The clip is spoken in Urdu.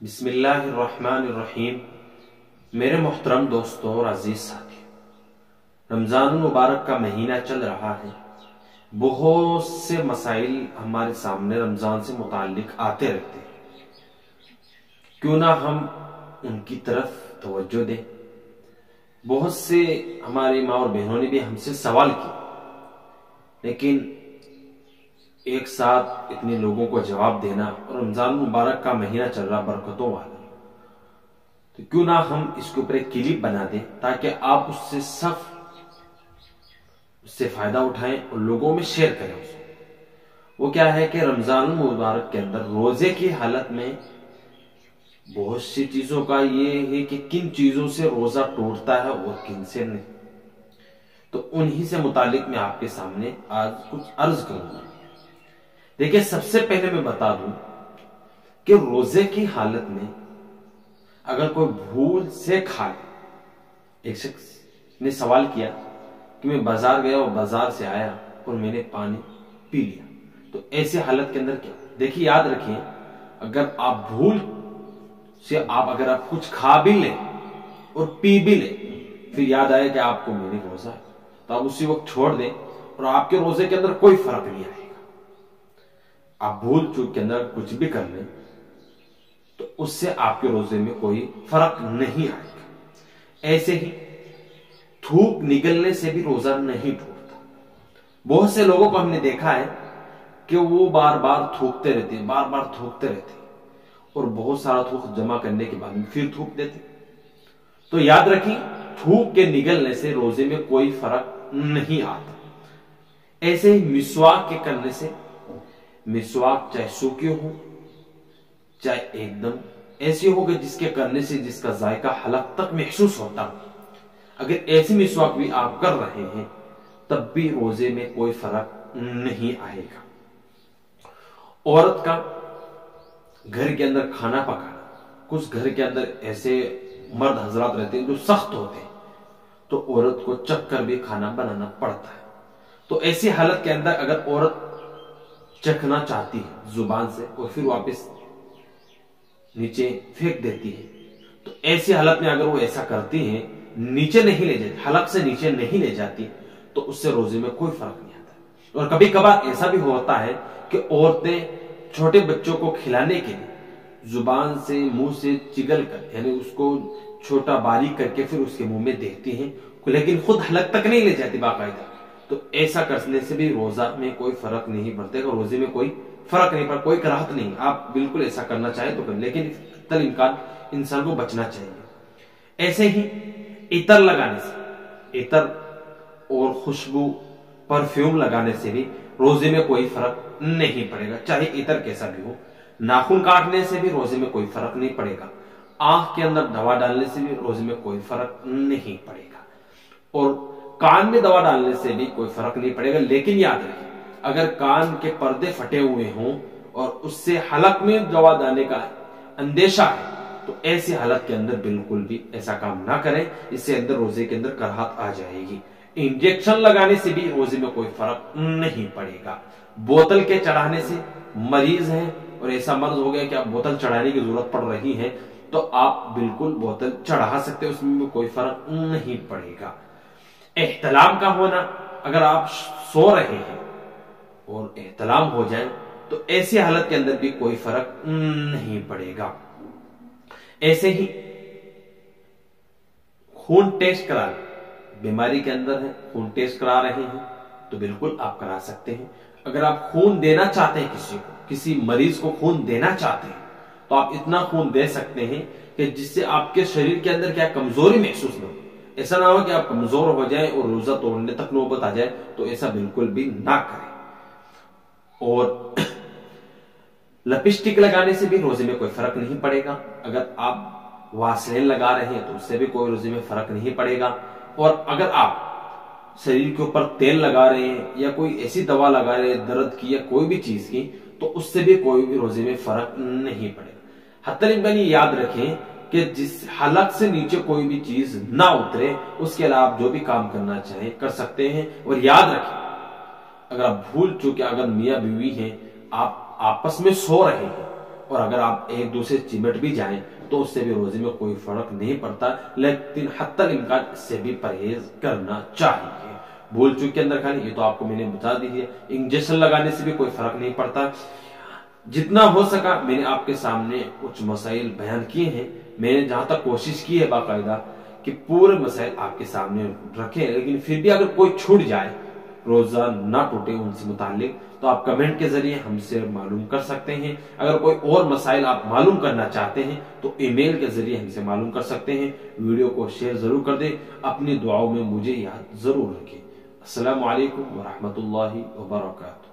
بسم اللہ الرحمن الرحیم۔ میرے محترم دوستوں اور عزیز ساتھی، رمضان المبارک کا مہینہ چل رہا ہے۔ بہت سے مسائل ہمارے سامنے رمضان سے متعلق آتے رہتے ہیں، کیوں نہ ہم ان کی طرف توجہ دیں۔ بہت سے ہماری ماں اور بہنوں نے بھی ہم سے سوال کیے، لیکن ایک ساتھ اتنے لوگوں کو جواب دینا، اور رمضان مبارک کا مہینہ چل رہا برکتوں والا، تو کیوں نہ ہم اس کے اوپر ایک کلپ بنا دیں تاکہ آپ اس سے فائدہ اٹھائیں اور لوگوں میں شیئر کریں اس کو۔ وہ کیا ہے کہ رمضان مبارک کے اندر روزے کی حالت میں بہت سی چیزوں کا یہ ہے کہ کن چیزوں سے روزہ ٹوٹتا ہے اور کن سے نہیں، تو انہی سے متعلق میں آپ کے سامنے آج کچھ عرض کروں گا۔ دیکھیں، سب سے پہلے میں بتا دوں کہ روزے کی حالت میں اگر کوئی بھول سے کھائے، ایک شخص نے سوال کیا کہ میں بازار گیا اور بازار سے آیا اور میں نے پانی پی لیا، تو ایسی حالت کے اندر کیا؟ دیکھیں، یاد رکھیں، اگر آپ بھول سے اگر آپ کچھ کھا بھی لیں اور پی بھی لیں، پھر یاد آئے کہ آپ کو میرے روزہ ہے، تو آپ اسی وقت چھوڑ دیں اور آپ کے روزے کے اندر کوئی فرق نہیں آئے گا۔ آپ بھول چوک کے اندر کچھ بھی کر لیں تو اس سے آپ کے روزے میں کوئی فرق نہیں آئے گا۔ ایسے ہی تھوک نگلنے سے بھی روزہ نہیں ٹوٹتا۔ بہت سے لوگوں کو ہم نے دیکھا ہے کہ وہ بار بار تھوکتے رہتے ہیں، بار بار تھوکتے رہتے ہیں، اور بہت سارا تھوک جمع کرنے کے بعد پھر تھوک دیتے۔ تو یاد رکھیں، تھوک کے نگلنے سے روزے میں کوئی فرق نہیں آتا۔ ایسے ہی مسواک کے کرنے سے، مسواک چاہے سوکھی ہو چاہے ایک دم ایسی ہو کہ جس کے کرنے سے جس کا ذائقہ حلق تک محسوس ہوتا، اگر ایسی مسواک بھی آپ کر رہے ہیں تب بھی روزے میں کوئی فرق نہیں آئے گا۔ عورت کا گھر کے اندر کھانا پکانا، کچھ گھر کے اندر ایسے مرد حضرات رہتے ہیں جو سخت ہوتے ہیں، تو عورت کو چکھ کر بھی کھانا بنانا پڑتا ہے۔ تو ایسی حالت کے اندر اگر عورت چکھنا چاہتی ہے زبان سے اور پھر واپس نیچے پھینک دیتی ہے، تو ایسی حالت میں اگر وہ ایسا کرتی ہیں، نیچے نہیں لے جاتی، حلق سے نیچے نہیں لے جاتی، تو اس سے روزے میں کوئی فرق نہیں آتا۔ اور کبھی کبھار ایسا بھی ہوتا ہے کہ عورتیں چھوٹے بچوں کو کھلانے کے لیے زبان سے منہ سے چگل کر، یعنی اس کو چھوٹا باریک کر کے پھر اس کے منہ میں دیتی ہیں، لیکن خود حلق تک نہیں لے جاتی باقاعدہ، تو ایسا کرنے سے بھی روزہ میں کوئی فرق نہیں پڑتا ہے، روزے میں کوئی فرق نہیں پڑتا، کوئی کراہت نہیں۔ آپ بالکل ایسا کرنا چاہیں تو کریں، لیکن تل امکان انسان کو بچنا چاہیے۔ ایسے ہی عطر لگانے سے، عطر اور خوشبو پرفیوم لگانے سے بھی روزے میں کوئی فرق نہیں پڑے گا، چاہے عطر کیسا بھی ہو۔ ناخن کاٹنے سے بھی روزے میں کوئی فرق نہیں پڑے گا۔ آنکھ کے اندر دوا ڈالنے سے بھی روزے میں کوئی فرق نہیں پڑے گا، اور کان میں دوا ڈالنے سے بھی کوئی فرق نہیں پڑے گا۔ لیکن یاد رکھیں، اگر کان کے پردے پھٹے ہوئے ہوں اور اس سے حلق میں دوا ڈالنے کا اندیشہ ہے، تو ایسی حالت کے اندر بالکل بھی ایسا کام نہ کریں، اس سے اندر روزے کے اندر کراہت آ جائے گی۔ انجیکشن لگانے سے بھی روزے میں کوئی فرق نہیں پڑے گا۔ بوتل کے چڑھانے سے، مریض ہیں اور ایسا مرض ہو گیا کہ آپ بوتل چڑھانے کی ضرورت پڑ رہی ہے، تو آپ بالکل بوتل چڑھا سکتے، اس میں کوئی فرق نہیں پڑے گا۔ احتلام کا ہونا، اگر آپ سو رہے ہیں اور احتلام ہو جائے تو ایسی حالت کے اندر بھی کوئی فرق نہیں پڑے گا۔ ایسے ہی خون ٹیسٹ کرانا، بیماری کے اندر ہے، خون ٹیسٹ کرا رہے ہیں تو بالکل آپ کرا سکتے ہیں۔ اگر آپ خون دینا چاہتے ہیں، کسی مریض کو خون دینا چاہتے ہیں، تو آپ اتنا خون دے سکتے ہیں کہ جس سے آپ کے شریر کے اندر کیا کمزوری محسوس نہ ہو۔ ایسا نہ ہو کہ آپ کمزور ہو جائیں اور روزہ توڑنے تک نوبت آ جائے، تو ایسا بالکل بھی نہ کریں۔ اور لپسٹک لگانے سے بھی روزے میں کوئی فرق نہیں پڑے گا۔ اگر آپ واسلین لگا رہے ہیں تو اس سے بھی کوئی روزے میں فرق نہیں پڑے گا۔ اور اگر آپ شریر کے اوپر تیل لگا رہے ہیں یا کوئی ایسی دوا لگا رہے ہیں درد کی یا کوئی بھی چیز کی، تو اس سے بھی کوئی بھی روزے میں فرق نہیں پڑے گا۔ حتی الامکان یہ یاد رکھیں کہ جس حلق سے نیچے کوئی بھی چیز نہ اترے، اس کے علاوہ آپ جو بھی کام کرنا چاہیں کر سکتے ہیں۔ اور یاد رکھیں، اگر آپ بھول چکے، اگر میاں بیوی ہیں، آپ آپس میں سو رہے ہیں اور اگر آپ ایک دوسرے چمٹ بھی جائیں تو اس سے بھی روزے میں کوئی فرق نہیں پڑتا، لیکن حتی الامکان اس سے بھی پرہیز کرنا چاہیے۔ بھول چوک کے اندر کھانے، یہ تو آپ کو میں نے بتا دی ہے۔ انجیکشن لگانے سے بھی کوئی فرق نہیں پڑتا۔ جتنا ہو سکا میں نے آپ کے سامنے کچھ مسائل بیان کیے ہیں، میں نے جہاں تک کوشش کی ہے باقاعدہ کہ پورے مسائل آپ کے سامنے رکھیں، لیکن پھر بھی اگر کوئی چھوٹ جائے، روزہ نہ ٹوٹے ان سے متعلق، تو آپ کمنٹ کے ذریعے ہم سے معلوم کر سکتے ہیں۔ اگر کوئی اور مسائل آپ معلوم کرنا چاہتے ہیں تو ای میل کے ذریعے ہم سے معلوم کر سکتے ہیں۔ ویڈیو کو شیئر ضرور کر دیں، اپنی دعاؤں میں مجھے یاد ضرور رکھیں۔ السلام علیکم ورحمۃ اللہ وبرکاتہ۔